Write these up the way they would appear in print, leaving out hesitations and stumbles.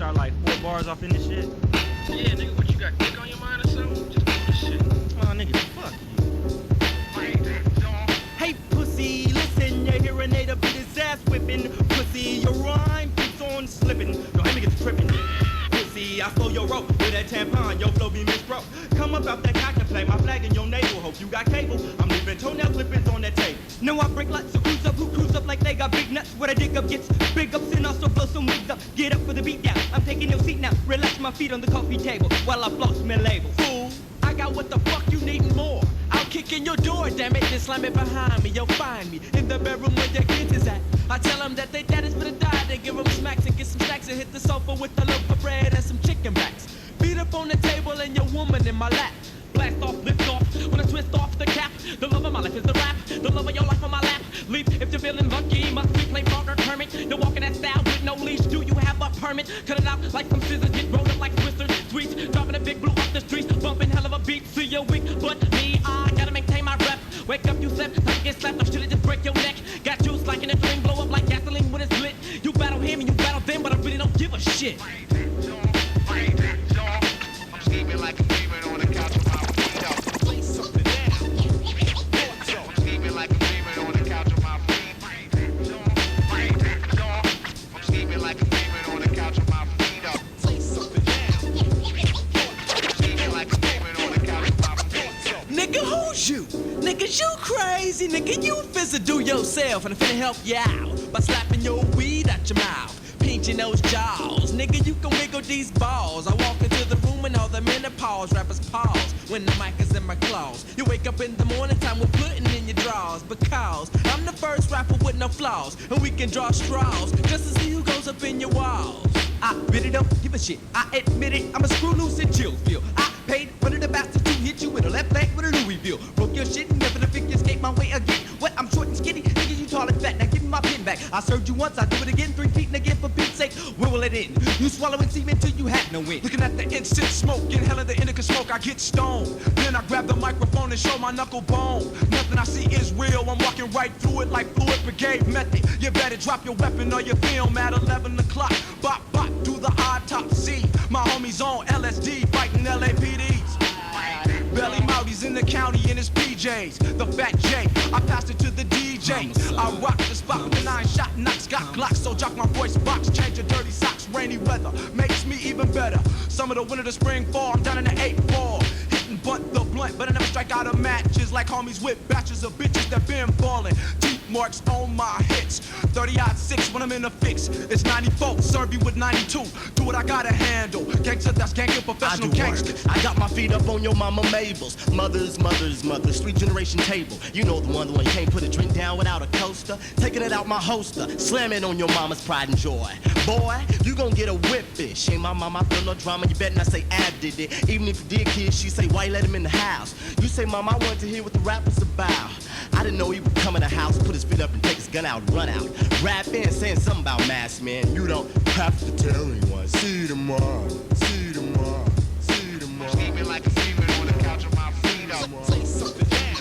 start like 4 bars off in this shit? Yeah, nigga, what you got? Dick on your mind or something? Just do this shit. Oh, nigga, fuck you. Hey, pussy, listen, your hearing aid beat his ass whipping. Pussy, your rhyme keeps on slipping. Don't let me get tripping. Pussy, I stole your rope with that tampon, your flow be misbroke. Come up out that cock and play my flag in your navel. Hope you got cable. I'm leaving toenail clippings on that tape. No, I break lots of crews up who cruise up like they got big nuts. What I dig up gets big ups and also blow some wigs up. Get up for the beat down. I'm taking your seat now. Relax my feet on the coffee table while I floss my label. Fool, I got what the fuck you need more. I'll kick in your door, damn it, then slam it behind me. You'll find me in the bedroom where your kids is at. I tell them that they daddy's finna die. They give them smacks and get some stacks and hit the sofa with a loaf of bread and some chicken backs. Beat up on the table and your woman in my lap. Blast off, lift off, when I twist off the cap. The love of my life is the rap, the love of your life on my lap. Leap if you're feeling lucky, must be plain Parker Kermit. You're walking that style with no leash, do you have a permit? Cut it out like some scissors, get rolled up like twisters. Sweets, dropping a big blue off the streets, bumping hell of a beat. See you weak, but me, I gotta maintain my rep. Wake up, you slept, time to get slapped, or should it just break your neck? Got juice like in a dream, blow up like gasoline when it's lit. You battle him and you battle them, but I really don't give a shit. I'm scheming like a demon on the couch with my feet up. Play something down. I'm scheming like a demon on the couch with my feet. I'm scheming like a demon on the couch with my feet up. Play something down. I'm scheming like a demon on the couch with my feet up. Nigga, who's you? Nigga, you crazy. Nigga, you finna do yourself, and I'm finna help you out by slapping your weed out your mouth. Pinching those jaws, nigga, you can wiggle these balls. I walk into the room and all the menopause rappers pause when the mic is in my claws. You wake up in the morning time with pudding in your drawers because I'm the first rapper with no flaws, and we can draw straws just to see who goes up in your walls. I bit it up, give a shit, I admit it, I'm a screw loose in Chillsville. I paid one of the bastards to hit you with a left leg with a Louisville. Broke your shit and never to figure escape my way again. What, I'm short and skinny, nigga, you tall and fat, now give me my pin back. I served you once, I do it again, 3 feet and again for Pete's sake. Where will it end? You swallowing semen till you have no wind. Looking at the instant smoke, in hell of the indica smoke, I get stoned. Then I grab the microphone and show my knuckle bone. Nothing I see is real, I'm walking right through it like fluid brigade method. You better drop your weapon or your film at 11 o'clock. Bop, bop, do the autopsy. My homies on LSD, fighting LAPDs. Belly Mouty's in the county in his PJs. The Fat J, I passed it to the DJ. I rock the spot with the 9-shot knocks. Got Glocks, so jock my voice box. Change your dirty socks, rainy weather makes me even better. Summer to winter to spring, fall, I'm down in the 8-4. Hitting butt the blunt, but I never strike out of matches. Like homies with batches of bitches that been falling. Teeth marks on my hits. 30-6 when I'm in a fix. It's 94, serve you with 92. Do what I gotta handle. Gangster, that's gangster, professional gangster. I got my feet up on your mama Mabel's. Mother's street generation table. You know the one you can't put a drink down without a coaster. Taking it out my holster, slamming on your mama's pride and joy. Boy, you gon' get a whipfish. Ain't my mama, I feel no drama. You better not say Ab did it. Even if you did, kid, she say why you let him in the house. You say, mama, I wanted to hear what the rap was about. I didn't know he would come in the house, put his feet up and take his gun out and run out. Rapping, saying something about mask, man. You don't have to tell anyone. See you tomorrow. See you tomorrow. See you tomorrow. Scheming like a demon on the couch with my feet up. Play something down.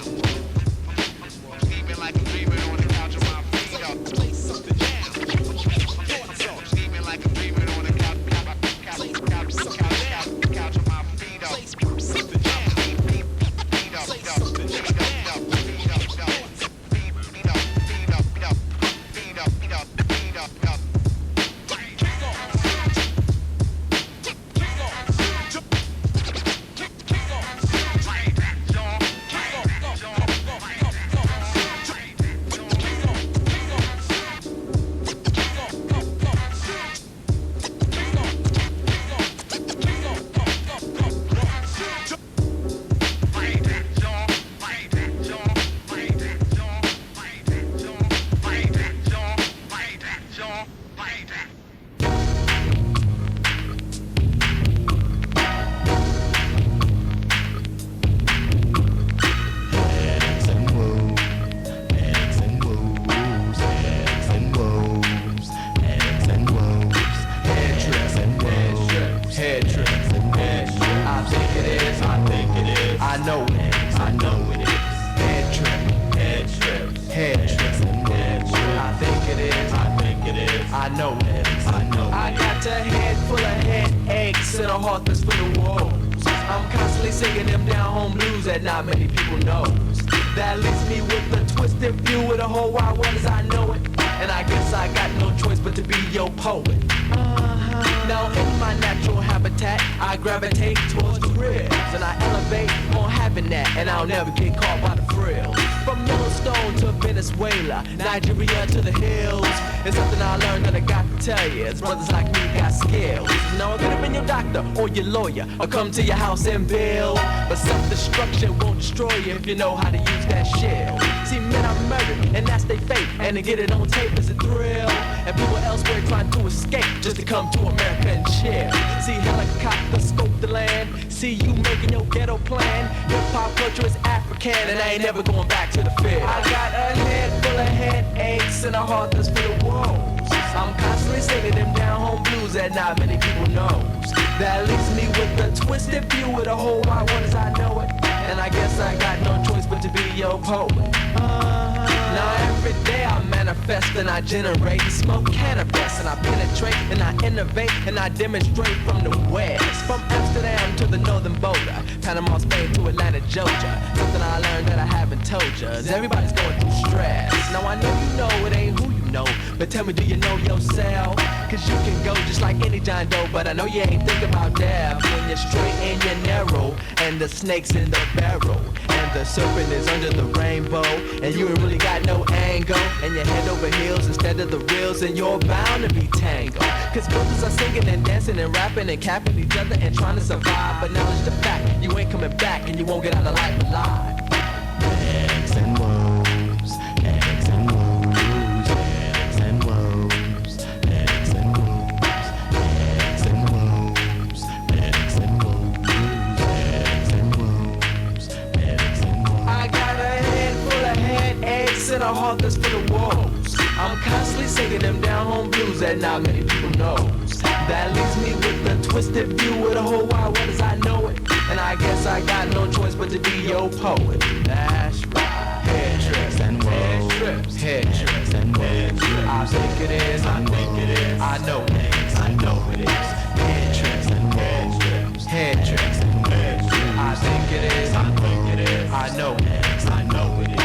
Scheming like a demon on the couch with my feet up. Play something down. Scheming like a demon on the couch with my feet up. Play something down. Feet up, feet up, feet up, feet up. I know. got a head full of headaches and a heart that's full of woes. I'm constantly singing them down home blues that not many people know. That leaves me with a twisted view of the whole wide world as I know it. And I guess I got no choice but to be your poet. Now in my natural habitat, I gravitate towards the ribs, and I elevate on having that, and I'll never get caught by the frills. From Yellowstone to Venezuela, Nigeria to the hills, it's something I learned that I got to tell you. It's brothers like me got skills. Now I could have been your doctor or your lawyer, or come to your house and build, but self-destruction won't destroy you if you know how to use that shield. See, men are murdered, and that's their fate, and to get it on tape is a thrill. And people elsewhere trying to escape just to come to America and chill. See helicopters scope the land, see you making your ghetto plan. Hip-hop culture is African, and I ain't never going back to the field. I got a head full of headaches and a heart that's full of woes. I'm constantly singing them down home blues that not many people know. That leaves me with a twisted view of the whole wide world as I know it. And I guess I got no choice but to be your poet. Now every day I manifest and I generate and smoke cannabis, and I penetrate and I innovate and I demonstrate from the west. From Amsterdam to the northern border, Panama, Spain to Atlanta, Georgia. Something I learned that I haven't told you is everybody's going through stress. Now I know you know it ain't who you know, but tell me, do you know yourself? Cause you can go just like any John Doe, but I know you ain't thinking about death when you're straight and you're narrow, and the snake's in the barrel, and the serpent is under the rainbow, and you ain't really got no angle, and you're head over heels instead of the reels, and you're bound to be tangled. Cause brothers are singing and dancing and rapping and capping each other and trying to survive, but knowledge the fact, you ain't coming back and you won't get out of life alive. X and woes, X and woes, X and woes, X and woes, X and woes, X and woes, X and woes, X and woes. I got a head full of headaches and a heart that's full of woes. I'm constantly singing them down home blues that not many people know. That leaves me with a twisted view of the whole wide world as I know it. And I guess I got no choice but to be your poet. That's right. Head trips and head trips, head trips and head trips. I think it is, I think it is, I know it is, I know it is. Head trips and head trips, head trips and head trips. I think it is, I think it is, I know it is, I know it is.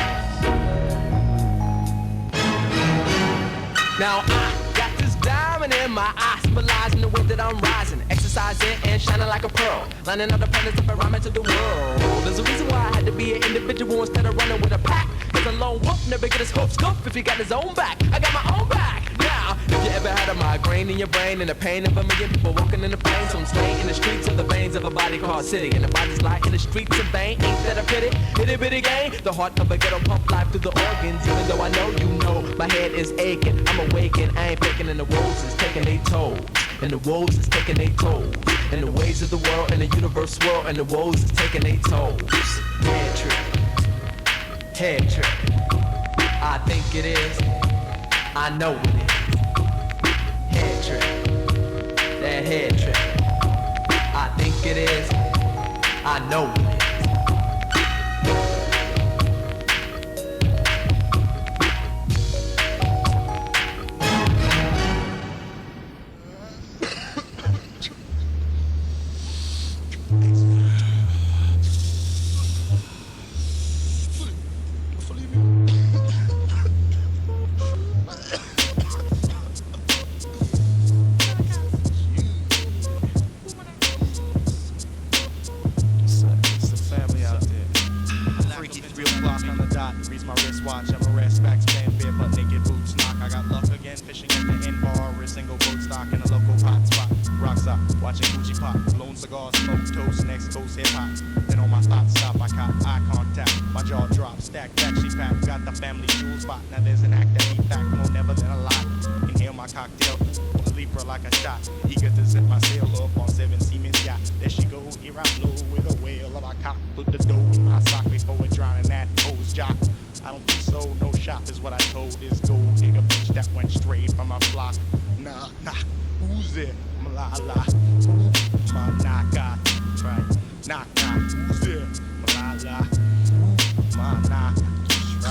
Now I got this diamond in my eye, symbolizing the way that I'm rising, exercising and shining like a pearl, lining up the planets up and rhyming to the world. There's a reason why I had to be an individual instead of running with a pack. Cause a lone wolf never get his hoof scuffed if he got his own back. I got my own back. Now, if you ever had a migraine in your brain and the pain of a million people walking in the flames, so I'm staying in the streets of the veins of a body called city, and the bodies lie in the streets of vain. Ain't that a pity? Itty bitty gang. The heart of a ghetto pump life through the organs. Even though I know you know, my head is aching. I'm awakened, I ain't faking, and the woes is taking their tolls. And the woes is taking their tolls. And the ways of the world and the universe swirl, and the woes is taking their tolls. Head trip, head trip. I think it is, I know it is. Head trip, that head trip. I think it is, I know it is.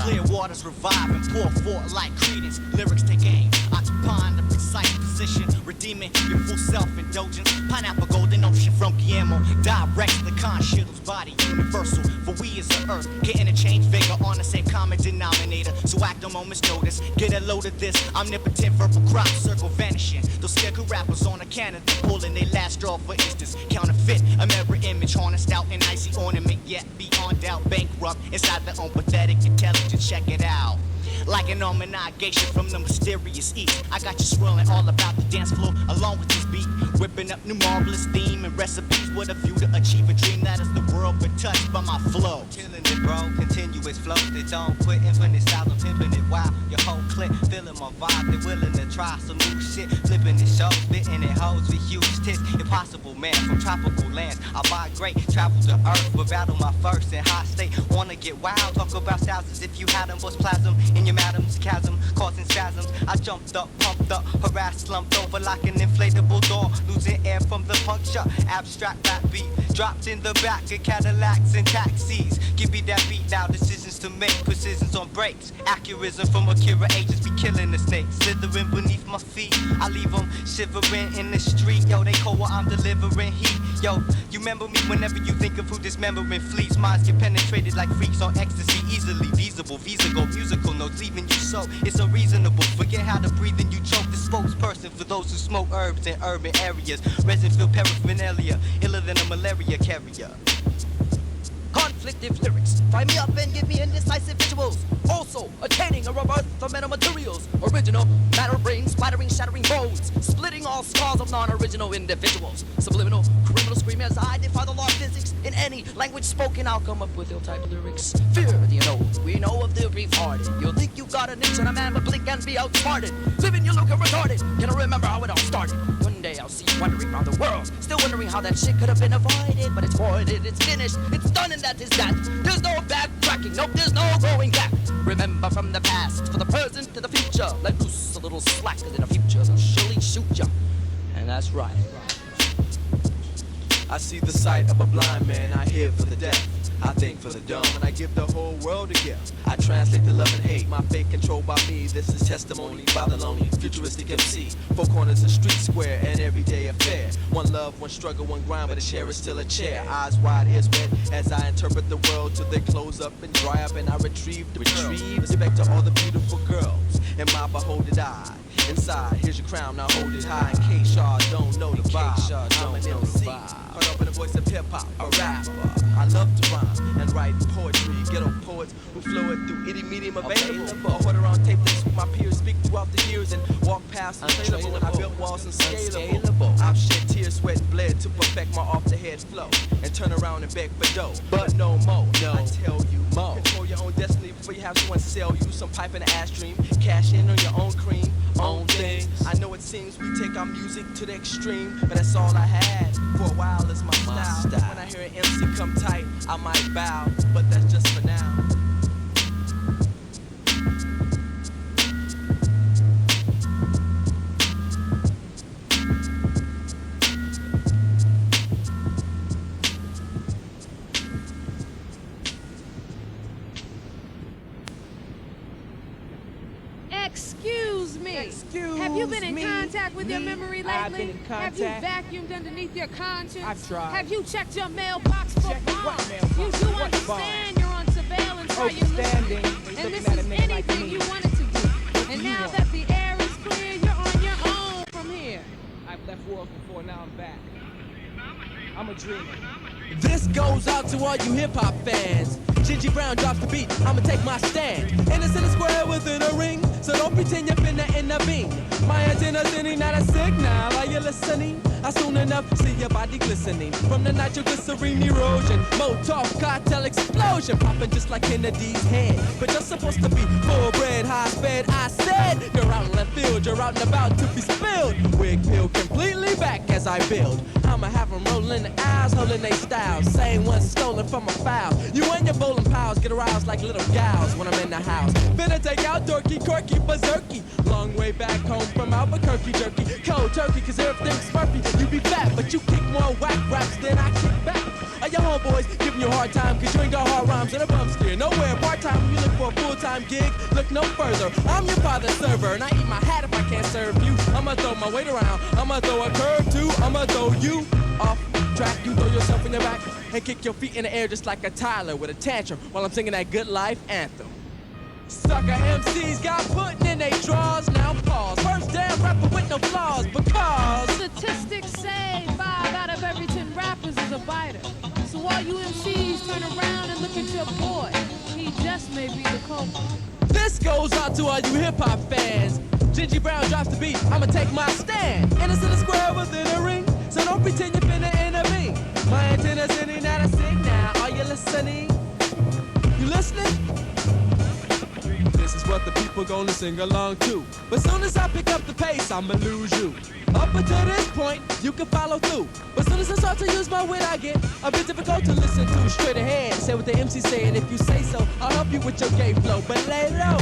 Clear waters revive and pour forth like credence. Lyrics take aim, occupying the precise position, redeeming your full self-indulgence. Pineapple golden ocean from Guillermo, direct the conscious body universal. For we as the earth can interchange vigor on the same common denominator. So act on moment's notice, get a load of this omnipotent verbal crop circle vanishing. Those scarecrow rappers on a cannon pulling their last straw, for instance. Counterfeit, a mirror image, harnessed out in icy ornament, yet beyond doubt bankrupt inside their own pathetic intelligence. Check it out. Like an omnigation from the mysterious east, I got you swirling all about the dance floor along with this beat, whipping up new marvelous theme and recipes with a view to achieve a dream that is the world but touched by my flow. Killing it, bro, continuous flow. They don't quit, infinite style of pimping it. Wow, your whole clip feeling my vibe. They willing to try some new shit, flipping it shows, spitting it hoes with huge tits. Impossible man from tropical lands. I migrate, travel to earth, but battle my first in high state. Wanna get wild, talk about styles as if you had them, bust plasm in your madam's chasm, causing spasms. I jumped up, pumped up, harassed, slumped over like an inflatable door, losing air from the puncture. Abstract rap beat dropped in the back of Cadillacs and taxis. Give me that beat now, decisions to make, precisions on breaks. Accurism from Akira agents be killing the snakes, slithering beneath my feet. I leave them shivering in the street. Yo, they call what I'm delivering heat. Yo, you remember me whenever you think of who dismembering fleets. Minds get penetrated like freaks on ecstasy, easily feasible. Visa go musical notes, leaving you so it's unreasonable. Forget how to breathe and you choke. The spokesperson for those who smoke herbs in urban areas. Resin-filled paraphernalia, iller than a malaria carrier. Conflictive lyrics, find me up and give me indecisive visuals. Also, attaining a rebirth of metamaterials. Original matter brain splattering, shattering bones, splitting all skulls of non-original individuals. Subliminal, criminal scream as I defy the law of physics. In any language spoken, I'll come up with ill-type lyrics. Fear the unknown, we know of the brief-hearted. You'll think you got an inch on a man, but blink and be outsmarted. Living you look retarded, can I remember how it all started? One day I'll see you wandering around the world, still wondering how that shit could have been avoided. But it's voided, it's finished, it's done, and that is that. There's no backtracking, nope, there's no going back. Remember from the past, for the present to the future. Let loose a little slack, cause in the future they'll surely shoot ya. And that's right. I see the sight of a blind man, I hear for the deaf. I think for the dumb, and I give the whole world a gift. I translate the love and hate, my fate controlled by me. This is testimony by the lonely, futuristic MC. Four corners a street square, an everyday affair. One love, one struggle, one grind, but a chair is still a chair. Eyes wide, ears wet, as I interpret the world till they close up and dry up, and I retrieve respect to all the beautiful girls in my beholded eye. Inside, here's your crown, now hold it high. In case y'all don't know the vibe, I'm an MC, caught up in the voice of hip-hop, a rapper. I love to rhyme and write poetry. Ghetto poets who flow it through any medium available. A order on tape that's with my peers, speak throughout the years and walk past untrainable. When I built walls unscalable, I've shed tears, sweat, and bled to perfect my off-the-head flow and turn around and beg for dough. But no more, no. I tell you more. Control your own destiny before you have someone sell you some pipe in the ash stream. Cash in on your own cream, own thing. I know it seems we take our music to the extreme, but that's all I had. For a while, it's my style. When I hear an MC come tight, I might bow, but that's just for now. Have you been in contact with your memory lately? I've been in contact. Have you vacuumed underneath your conscience? I've tried. Have you checked your mailbox for bombs? You do What understand you're on surveillance while you're Outstanding. listening. And this is anything you wanted to do. And now that the air is clear, you're on your own from here. I've left worlds before, now I'm back. I'm a dreamer. This goes out to all you hip-hop fans. Gingy Brown drops the beat, I'ma take my stand. Innocent and square within a ring, so don't pretend you're finna intervene. My antenna's sending out a signal, are you listening? I soon enough see your body glistening from the nitroglycerine erosion. Molotov cartel explosion, popping just like Kennedy's head. But you're supposed to be full bred, high sped. I said you're out in left field, you're out and about to be spilled. Wig peeled completely back as I build. I'ma have them rolling the eyes, holding they styles. Same one stolen from a foul. You and your bowling pals get aroused like little gals when I'm in the house. Finna take out dorky, quirky, berserky. Long way back home from Albuquerque, jerky. Cold turkey, cause everything's Murphy. You be fat, but you kick more whack raps than I kick back. Are your homeboys giving you hard time, cause you ain't got hard rhymes and a bum steer. Nowhere part-time when you look for a full-time gig, look no further. I'm your father's server, and I eat my hat if I can't serve you. I'ma throw my weight around, I'ma throw a curve too, I'ma throw you off track. You throw yourself in the back and kick your feet in the air just like a Tyler with a tantrum while I'm singing that good life anthem. Sucker MCs got putting in they drawers, now pause. First damn rapper with no flaws, because Statistics say 5 out of every 10 rappers is a biter. So all you MCs turn around and look at your boy. He just may be the culprit. this goes out to all you hip-hop fans. Gingy Brown drops the beat, I'ma take my stand. Innocent and square within a ring, so don't pretend you're finna intervene. My antenna's sending out a signal, are you listening? You listening? This is what the people gonna sing along to. But soon as I pick up the pace, I'ma lose you. Up until this point, you can follow through. But soon as I start to use my wit, I get a bit difficult to listen to. Straight ahead, say what the MC say, and if you say so, I'll help you with your gay flow. But lay low,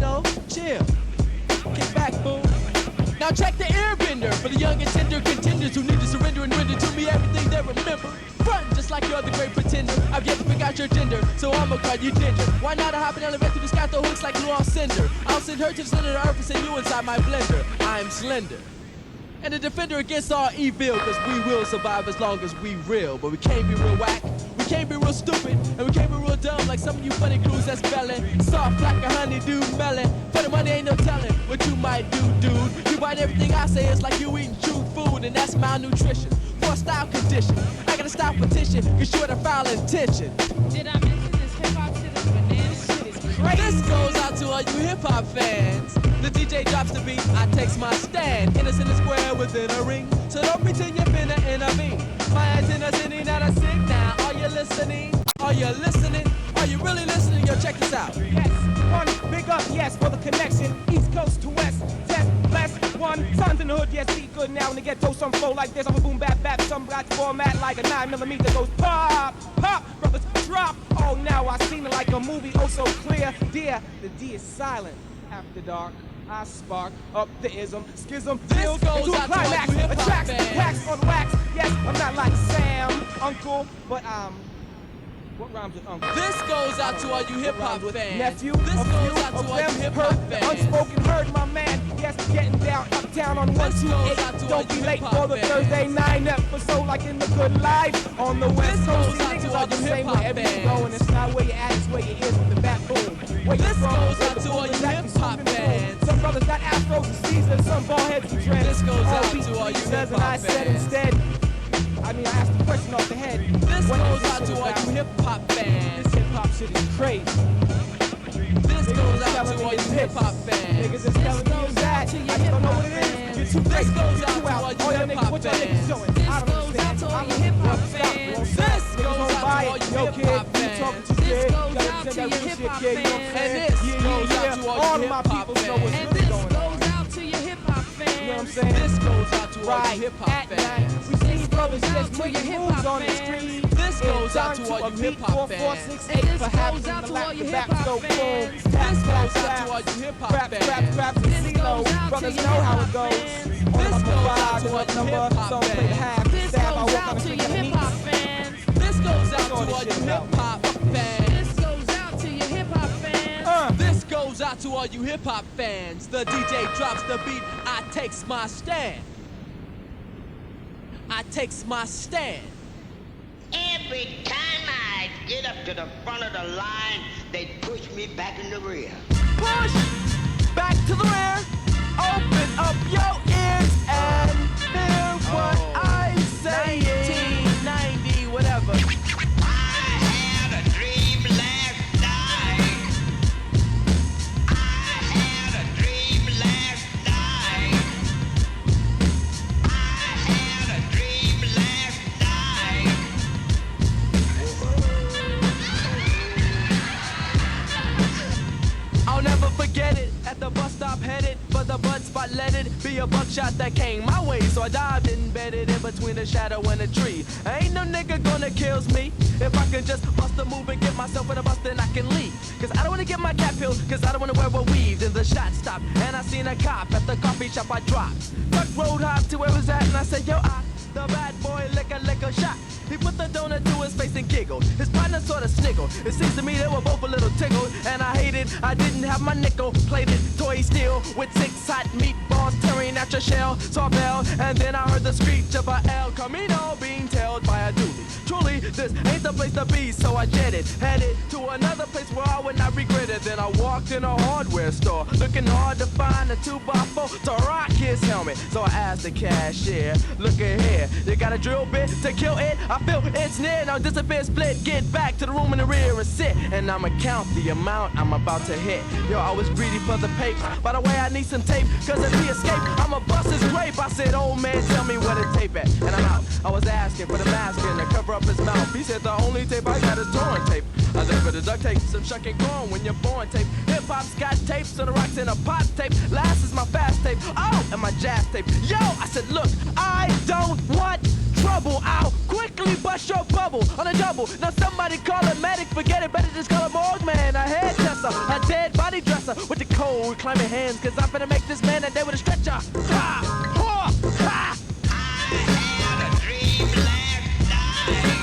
no, chill, get back, boo. Now check the airbender for the young and tender contenders who need to surrender and render to me everything they remember. Front just like you're the great pretender. I've yet to pick out your gender, so I'ma call you Ginger. Why not hop and elevate through the sky, throw hooks like glue on cinder? I'll send her to the center of the earth and send you inside my blender. I'm slender. And a defender against all evil, cause we will survive as long as we real. But we can't be real whack, we can't be real stupid, and we can't be real dumb like some of you funny crews that's spelling soft like a honeydew melon. For the money ain't no telling what you might do, dude. You bite everything I say, it's like you eating junk food, and that's malnutrition. For a style condition, I got a style petition, cause you had a foul intention. Did I mention this hip-hop shit is banana shit is crazy? This goes out to all you hip-hop fans. The DJ drops the beat, I takes my stand. Innocent and square within a ring, so don't pretend you're finna intervene. My antenna's sending out a signal. Are you listening? Are you listening? Are you really listening? Yo, check this out. Yes, one big up, yes, for the connection. East Coast to West, Test, bless, one. Sons in the hood, yes, be good now. In the ghetto, some flow like this. I'm a boom, bap, bap, some got format like a 9mm goes pop, pop, brothers drop. Oh, now I seen it like a movie, oh so clear. Dear, the D is silent. After dark, I spark up the ism, schism, This goes into out to climax, all you hip-hop attracts, fans. wax on wax. Yes, I'm not like Sam, uncle, but what rhymes with uncle? This goes out to all you hip-hop fans. Nephew, This a goes few out to of all you them hip-hop heard the fans. unspoken heard, my man. Yes, getting down, uptown on This goes out 128. to all Don't you be late hip-hop for the fans. Thursday night episode like in the good life. On the West This Coast, goes these out to niggas all are the you same hip-hop wherever you fans. go, and it's not where you at, it's where you is with the back boom. Where you This from, goes where out the to all boom you is at, hip-hop and some fans. Some brothers got afros and Caesars, some bald heads and dreads. This goes All out beat to all you says, and hip-hop I said fans. instead. I mean, I asked the question off the head. This What goes is out this to all about? you hip-hop fans. This hip-hop shit is crazy. This goes out telling to me all you it's hip-hop this. fans. Niggas is telling me goes it's that. out to your I just don't know what it hip-hop is. fans. You're too This crazy. goes You're out too to out. all you All y'all hip-hop niggas, what y'all niggas fans. doing? This I don't goes out understand. to all I you don't hip-hop know. Stop. fans. Won't This stop. goes Niggas out don't to buy all it. you Yo, hip-hop kid, you fans. talking too This big. goes Gotta out send to that your real shit, hip-hop kid. You know what I'm fans. saying? And this goes out to all All you of my hip-hop people know what's fans. And really this going on. goes out to your hip-hop You know what I'm fans. saying? This goes out to all Right you hip-hop at night, fans. we see brothers goes out just to your making hip-hop moves on the fans. street. This goes out to all you hip-hop fans. 468 And this for goes having out the to lap, all the your back, hip-hop so boom. fans. Taps, This goes taps, out taps. to all you hip-hop Crap, crap, fans. crap, This and CeeLo. goes out to Brothers your know how it hip-hop goes. fans. On This my goes ride, out to all what you number, hip-hop some play the fans. half, This stab, I goes walk on out the to street your and hip-hop fans. This goes out all to this all shit you about. hip-hop fans. This goes out to your hip-hop fans. This goes out to all you hip-hop fans. The DJ drops the beat, I takes my stand. I takes my stand. Every time I get up to the front of the line, they push me back in the rear. Push back to the rear. Open up your ears and hear what I say. 1990, whatever. I had a dream last night. I had a dream last night. I had a dream last night. I'll never forget it. At the bus stop headed for the bud spot, let it be a buckshot that came my way. So I dived embedded in between a shadow and a tree. Ain't no nigga gonna kill me. If I can just bust a move and get myself in a bus, then I can leave. Cause I don't wanna get my cap peeled, cause I don't wanna wear a weave. Then the shot stopped, and I seen a cop at the coffee shop I dropped. Truck road hop to where it was at, and I said, yo, I, the bad boy, lick a shot. He put the donut to his face and giggled. His partner sort of sniggled. It seems to me they were both a little tickled, and I hated I didn't have my nickel plated toy steel with 6 hot meatballs tearing at your shell. Saw a bell, and then I heard the screech of a El Camino being tailed by a dually. Truly, this ain't the place to be, so I jetted, headed to another place where I would not regret it. Then I walked in a hardware store, looking hard to find a 2x4 to rock his helmet. So I asked the cashier, look at here, you got a drill bit to kill it? I feel it's near, now disappear, split, get back to the room in the rear and sit. And I'ma count the amount I'm about to hit. Yo, I was greedy for the papes. By the way, I need some tape, cause if he escape, I'ma bust his grape. I said, old man, tell me where the tape at. And I'm out. I was asking for the mask and to cover up his mouth. He said the only tape I got is torn tape. I look for the duct tape, some shucking corn when you're born tape. Hip-hop, scotch tape, so the rocks in a pot tape. Last is my fast tape, oh, and my jazz tape. Yo, I said, look, I don't want trouble. I'll quickly bust your bubble on a double. Now somebody call a medic, forget it, better just call a morgue man. A hairdresser, a dead body dresser with the cold climbing hands, cause I'm finna make this man a day with a stretcher. Ha! Ha! Ha! I had a dream last night.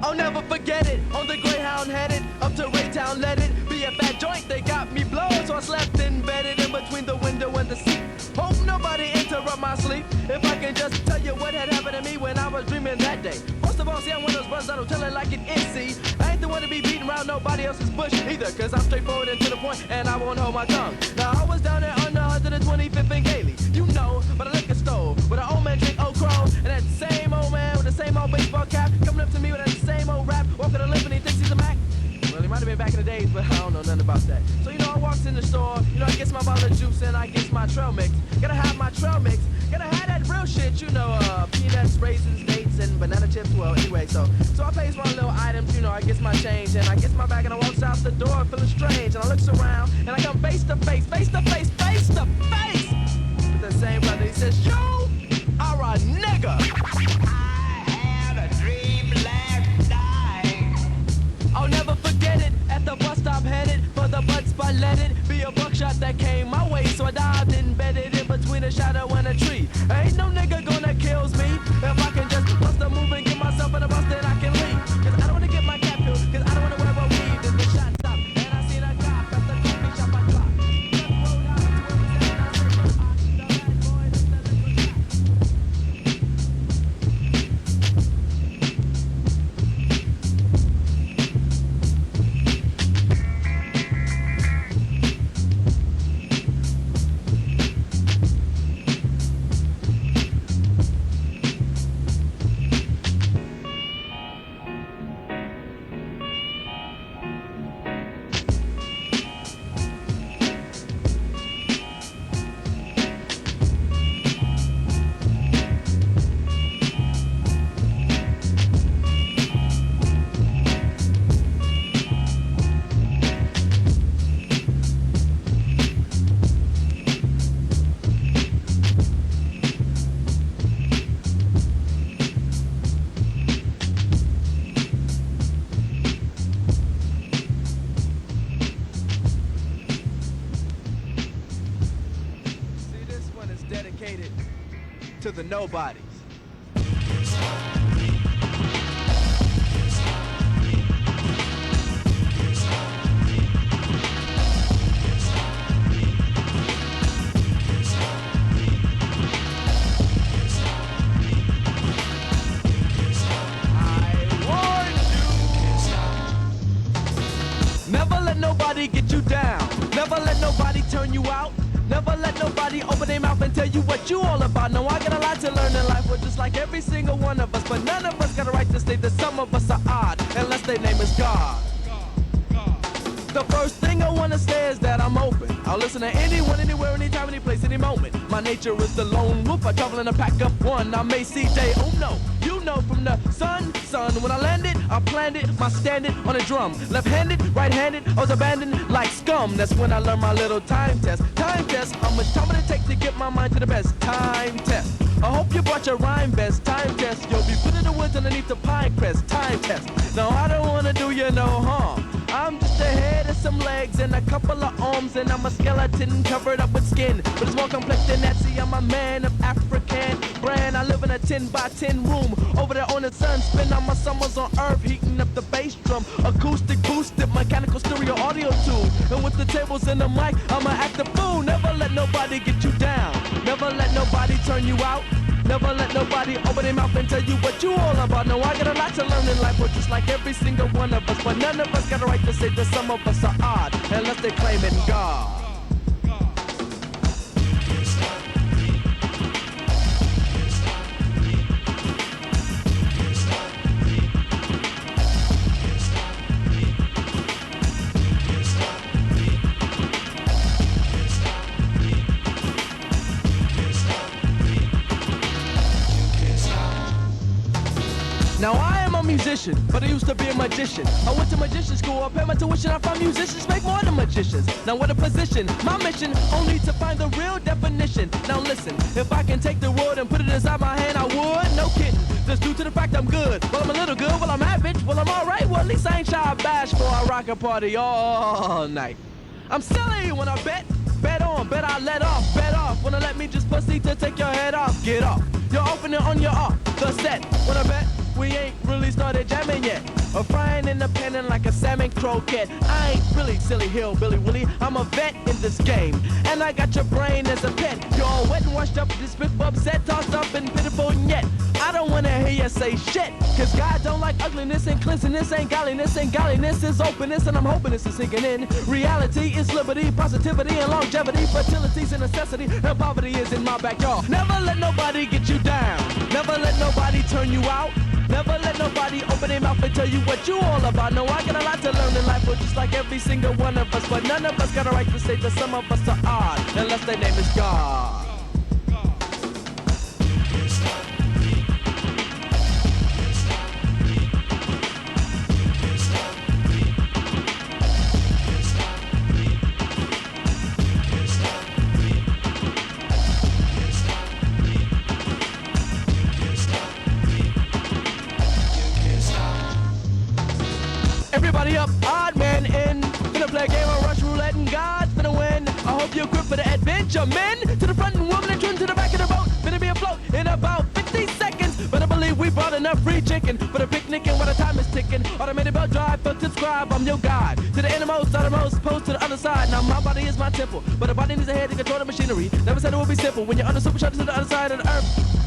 I'll never forget it. On the Greyhound headed up to Raytown, let it be a fat joint. They got me blown, so I slept embedded in between the window and the seat. Hope nobody interrupt my sleep. If I can just tell you what had happened to me when I was dreaming that day. First of all, see, I'm one of those brothers that'll tell it like it is. See, I ain't the one to be beating around nobody else's bush either, cause I'm straightforward and to the point, and I won't hold my tongue. Now I was down there on the 125th and Gailey, you know, by the liquor store, where the old man drink Old Crow, and that same old man with the same old baseball cap coming up to me with that same old rap, walking a lip and he thinks he's a Mac. Well, he might have been back in the days, but I don't know nothing about that. So, you know, I walks in the store, you know, I gets my bottle of juice and I gets my trail mix. Gotta have my trail mix, gotta have that real shit, you know, peanuts, raisins, dates, and banana chips. Well, anyway, so I pays my little items, you know, I gets my change, and I gets my bag and I walks out the door feeling strange, and I looks around, and I come face to face, face to face, face to face with the same brother. He says, you are a nigga. I had a dream last night. I'll never forget it. At the bus stop headed for the butt spot, let it be a buckshot that came my way. So I dived embedded in between a shadow and a tree. Ain't no nigga gonna kills me. If I can just bust a move and get myself in a bus, then I can leave. Cause I don't wanna get my cap killed, cause I don't wanna wear a weave. Then the shot stop, and I seen a cop at the coffee shop I dropped. Just rolled out to where we said, I said, the bad boy, this doesn't go shot. Dedicated to the nobodies. Never let nobody get you down. Never let nobody turn you out. Never let nobody open their mouth and tell you what you all about. No, I got a lot to learn in life. We're just like every single one of us, but none of us got a right to state that some of us are odd, unless their name is God. The first thing I wanna say is that I'm open. I'll listen to anyone, anywhere, anytime, any place, any any moment. My nature is the lone wolf. I travel in a pack of one. I may see day. Oh no, you know from the sun. When I landed, I planned it. My standard on a drum. Left-handed, right-handed. I was abandoned like scum. That's when I learned my little time test. Time test. How much time would it take to get my mind to the best? Time test. I hope you brought your rhyme best. Time test. You'll be put in the woods underneath the pine crest. Time test. No, I don't wanna do you no harm. I'm just a head and some legs and a couple of arms, and I'm a skeleton covered up with skin. But it's more complex than that. See, I'm a man of African brand. I live in a 10 by 10 room over there on the sun. Spend all my summers on earth heating up the bass drum. Acoustic boosted mechanical stereo audio tune. And with the tables and the mic, I'ma act a fool. Never let nobody get you down. Never let nobody turn you out. Never let nobody open their mouth and tell you what you all about. No, I got a lot to learn in life, but just like every single one of us. But none of us got a right to say that some of us are odd, unless they claim in God. Now I am a musician, but I used to be a magician. I went to magician school, I paid my tuition, I found musicians make more than magicians. Now what a position, my mission, only to find the real definition. Now listen, if I can take the world and put it inside my hand, I would, no kidding. Just due to the fact I'm good, well I'm a little good, well I'm average, well I'm alright, well at least I ain't shy of bashful, I rock a party all night. I'm silly when I bet on, bet I let off, bet off. Wanna let me just proceed to take your head off, get off. You're opening on your off, the set, when I bet. We ain't really started jamming yet. Or frying in the pan like a salmon croquette. I ain't really silly hillbilly willy. I'm a vet in this game. And I got your brain as a pet. You're all wet and washed up, this spit upset, tossed up and pitiful yet. I don't wanna hear you say shit. Cause God don't like ugliness and cleanliness ain't godliness and godliness is openness. And I'm hoping this is sinking in. Reality is liberty, positivity and longevity. Fertility's a necessity and poverty is in my backyard. Never let nobody get you down. Never let nobody turn you out. Never let nobody open their mouth and tell you what you all about. No, I got a lot to learn in life, but just like every single one of us. But none of us got a right to say that some of us are odd, unless their name is God. Everybody up, odd man in. Gonna play a game of Rush Roulette and God's gonna win. I hope you're equipped for the adventure, men. To the front and woman and tune to the back of the boat. Gonna be afloat in about 50 seconds. But I believe we brought enough free chicken for the picnic and while the time is ticking. Automated belt drive, but subscribe, I'm your guide. To the innermost, outermost, post to the other side. Now my body is my temple, but the body needs a head to control the machinery. Never said it would be simple when you're under super shuttle to the other side of the earth.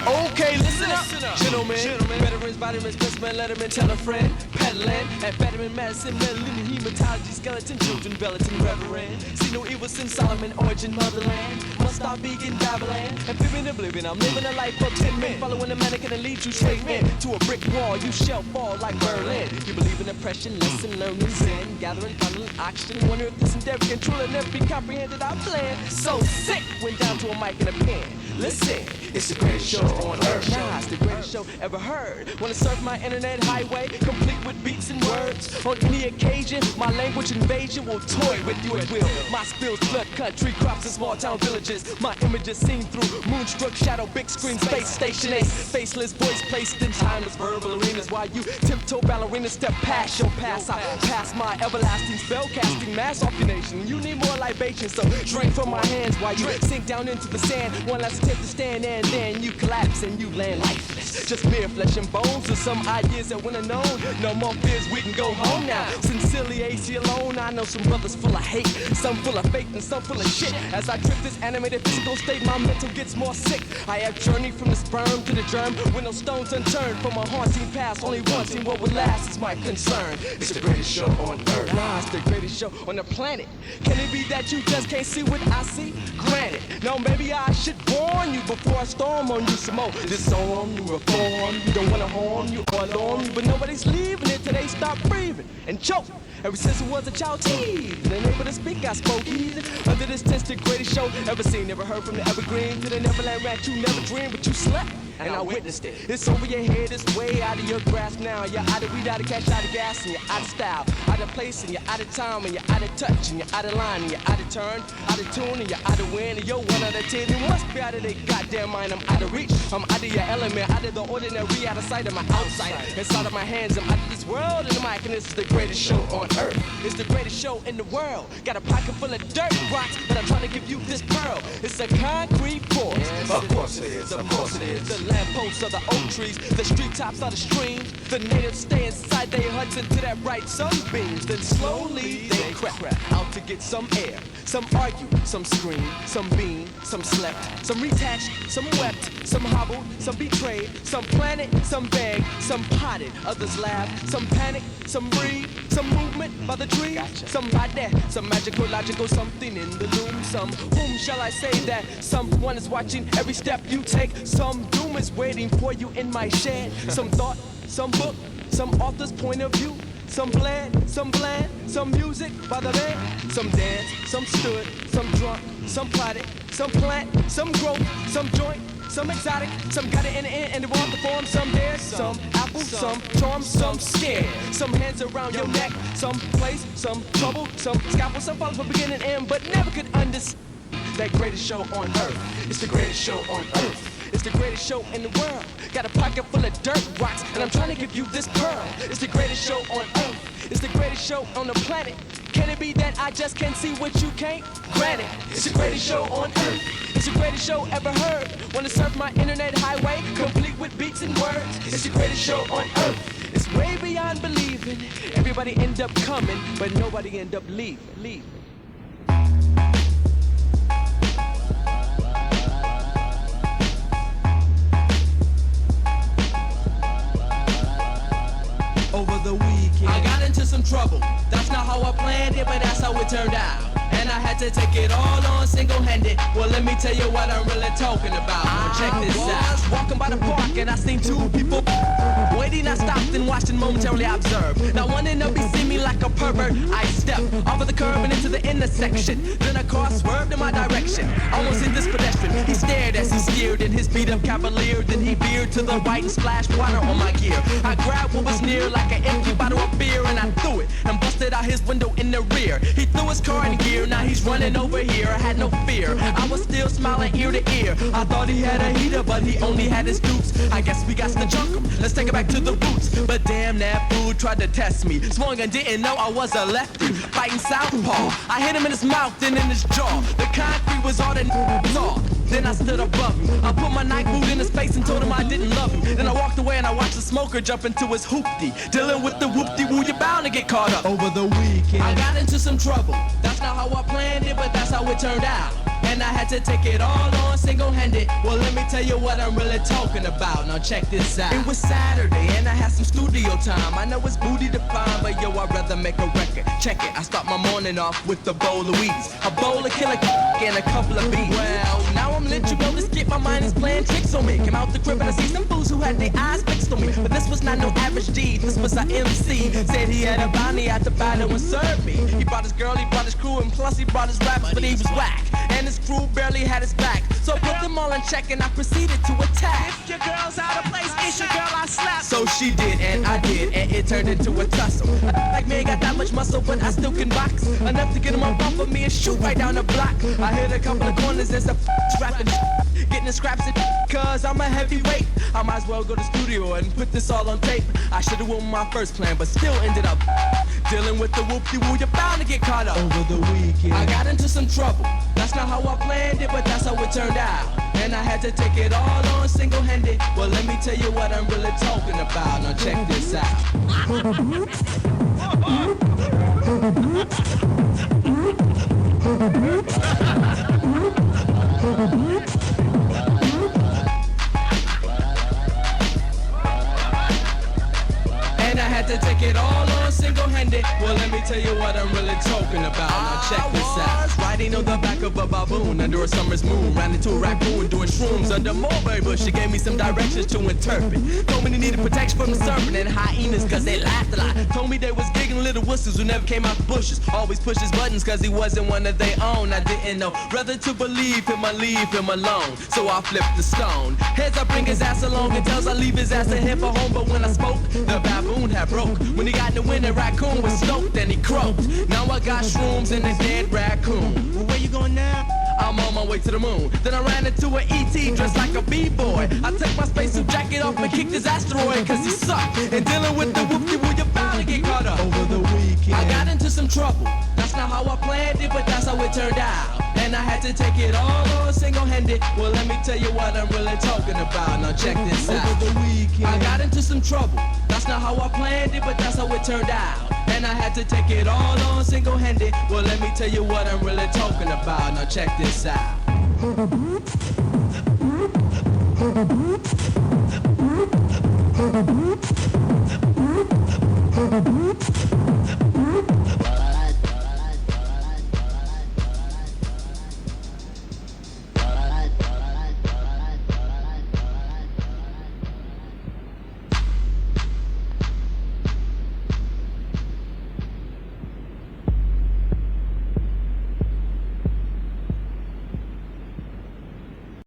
Okay, listen up, gentlemen, veterans, vitamins, specimen, letterman, tell a friend, peddling, amphetamine, medicine, meddling, hematology, skeleton, children, Bellington, reverend. See no evil sin, Solomon, origin, motherland. Must stop vegan, Babylon, and pimping and blipping. I'm living a life of 10 men, following the mannequin and lead you straight in to a brick wall. You shall fall like Berlin. You believe in oppression, lesson, learning, zen, gathering, funneling, oxygen. Wonder if this endeavor can truly never be comprehended. I plan so sick, went down to a mic and a pen. Listen, it's the greatest show on earth. Nah, it's the greatest show ever heard. Wanna surf my internet highway, complete with beats and words. On any occasion, my language invasion will toy with you at will. My spills, flood country, crops and small town villages. My images seen through moonstruck shadow, big screen, space station ace. Faceless voice placed in timeless verbal arenas. hands while you tiptoe ballerina step past your pass. I pass my everlasting spell casting mass off your nation. You need more libation, so drink from my hands while you sink down into the sand. One last attempt to stand, and then you collapse and you land lifeless. Just mere flesh and bones with some ideas that went unknown. No more fears, we can go home now. Sincerely, Aceyalone. I know some brothers full of hate, some full of faith, and some full of shit. As I trip this animated physical state, my mental gets more sick. I have journeyed from the sperm to the germ with no stones unturned. From a haunting past, only one thing what would last is my concern. It's the greatest show on earth. Nah, it's the greatest show on the planet. Can it be that you just can't see what I see? Granted. No, maybe I should warn you before I storm on you some more. Disarm you, reform you, don't wanna harm you or alarm you, but nobody's leaving it till they stop breathing and choke. Ever since I was a child, teeth, and able to speak, I spoke heathen. Under this test, the greatest show ever seen, never heard from the evergreen to the Neverland Rat. You never dreamed, but you slept, and I witnessed it. It's over your head, it's way out of your grasp now. You're out of weed, out of cash, out of gas, and you're out of style, out of place, and you're out of time, and you're out of touch, and you're out of line, and you're out of turn, out of tune, and you're out of wind, and you're 1 out of 10. You must be out of their goddamn mind. I'm out of reach, I'm out of your element, out of the ordinary, out of sight of my outside. Inside of my hands, I'm out of this world, and the mic, and this is the greatest show on earth. It's the greatest show in the world. Got a pocket full of dirt rocks, but I'm trying to give you this pearl. It's a concrete force. Of course it is, of course it is. The lampposts are the oak trees, the street tops are the streams. The natives stay inside their huts until that bright sunbeams. Then slowly they crept out to get some air. Some argued, some screamed, some beamed, some slept, some retouched, some wept, some hobbled, some betrayed, some planted, some begged, some potted, others laughed, some panicked, some breathed, some movement by the tree, some by there, some magical, logical something in the loom. Some whom shall I say that someone is watching every step you take. Some doom is waiting for you in my shed. Some thought, some book, some author's point of view. Some bled, some bland, some music by the bed. Some danced, some stood, some drunk, some plotted, some plant, some growth, some joint, some exotic, some got it in the end and they want the form. Some dared, some apple, some charm, some scared. Some hands around your neck, some place, some trouble, some scalpel, some follows from beginning and end, but never could understand that greatest show on earth. It's the greatest show on earth. It's the greatest show in the world. Got a pocket full of dirt rocks, and I'm trying to give you this pearl. It's the greatest show on earth. It's the greatest show on the planet. Can it be that I just can't see what you can't? Granted, it's the greatest show on earth. It's the greatest show ever heard. Wanna surf my internet highway, complete with beats and words. It's the greatest show on earth. It's way beyond believing. Everybody end up coming, but nobody end up leaving. Over the weekend, I got into some trouble. That's not how I planned it, but that's how it turned out. And I had to take it all on single-handed. Well, let me tell you what I'm really talking about. Check this out. Walking by the park and I seen two people waiting. I stopped and watched and momentarily observed. Now one in be see me like a pervert. I stepped off of the curb and into the intersection. Then a car swerved in my direction. Almost hit this pedestrian. He stared as he steered in his beat-up Cavalier. Then he veered to the right and splashed water on my gear. I grabbed what was near like an empty bottle of beer and I threw it and busted out his window in the rear. He threw his car in gear. Now he's running over here. I had no fear. I was still smiling ear to ear. I thought he had a heater, but he only had his dupes. I guess we got to junk him. Let's take it back to the roots. But damn, that fool tried to test me. Swung and didn't know I was a lefty. Fighting southpaw. I hit him in his mouth and in his jaw. The concrete was all that saw. Then I stood above him. I put my night boot in his face and told him I didn't love him. Then I walked away and I watched the smoker jump into his hoopty. Dealing with the whoop-de-woo, you're bound to get caught up. Over the weekend, I got into some trouble. That's not how I planned it, but that's how it turned out. And I had to take it all on single-handed. Well, let me tell you what I'm really talking about. Now check this out. It was Saturday and I had some studio time. I know it's booty to find, but yo, I'd rather make a record. Check it, I start my morning off with a bowl of weeds, a bowl of killer and a couple of beats. Well, now I'm lit, you know this kid, my mind is playing tricks on me. Came out the crib and I see some fools who had their eyes fixed on me. But this was not no average G, this was an MC. Said he had a bounty at the battle and served me. He brought his girl, he brought his crew, and plus he brought his rap, but he was whack. And his crew barely had his back. So I put them all in check and I proceeded to attack. If your girl's out of place, it's your girl I slapped. So she did and I did, and it turned into a tussle. Like me ain't got that much muscle, but I still can box. Enough to get him up off of me and shoot right down the block. I hit a couple of corners and some rapping. getting the scraps and cause I'm a heavyweight. I might as well go to studio and put this all on tape. I should've won my first plan, but still ended up dealing with the whoop-de-woo. You're bound to get caught up. Over the weekend I got into some trouble. That's not how I planned it, but that's how it turned out. And I had to take it all on single-handed. Well, let me tell you what I'm really talking about. Now check this out. And I had to take it all on single-handed. Well, let me tell you what I'm really talking about. Now check this out. Riding on the back of a baboon under a summer's moon. Ran into a raccoon doing shrooms under a mulberry bush. She gave me some directions to interpret. Told me they needed protection from the serpent and hyenas cause they laughed a lot. Told me they was giggling little wusses who never came out the bushes. Always push his buttons cause he wasn't one of their own. I didn't know whether to believe him or leave him alone. So I flipped the stone. Heads I bring his ass along and tails I leave his ass ahead for home. But when I spoke, the baboon had broke. When he got in the wind, the raccoon was stoked and he croaked. Now I got shrooms and a dead raccoon. Well, where you going now? I'm on my way to the moon. Then I ran into an E.T. dressed like a B-boy. I took my spacesuit jacket off and kicked his asteroid cause he sucked. And dealing with the whoop-de-woo, you're bound to get caught up. Over the weekend I got into some trouble. That's not how I planned it, but that's how it turned out. And I had to take it all on single-handed. Well, let me tell you what I'm really talking about. Now check this out. Over the weekend I got into some trouble. That's not how I planned it, but that's how it turned out. And I had to take it all on single-handed. Well, let me tell you what I'm really talking about. Now check this out.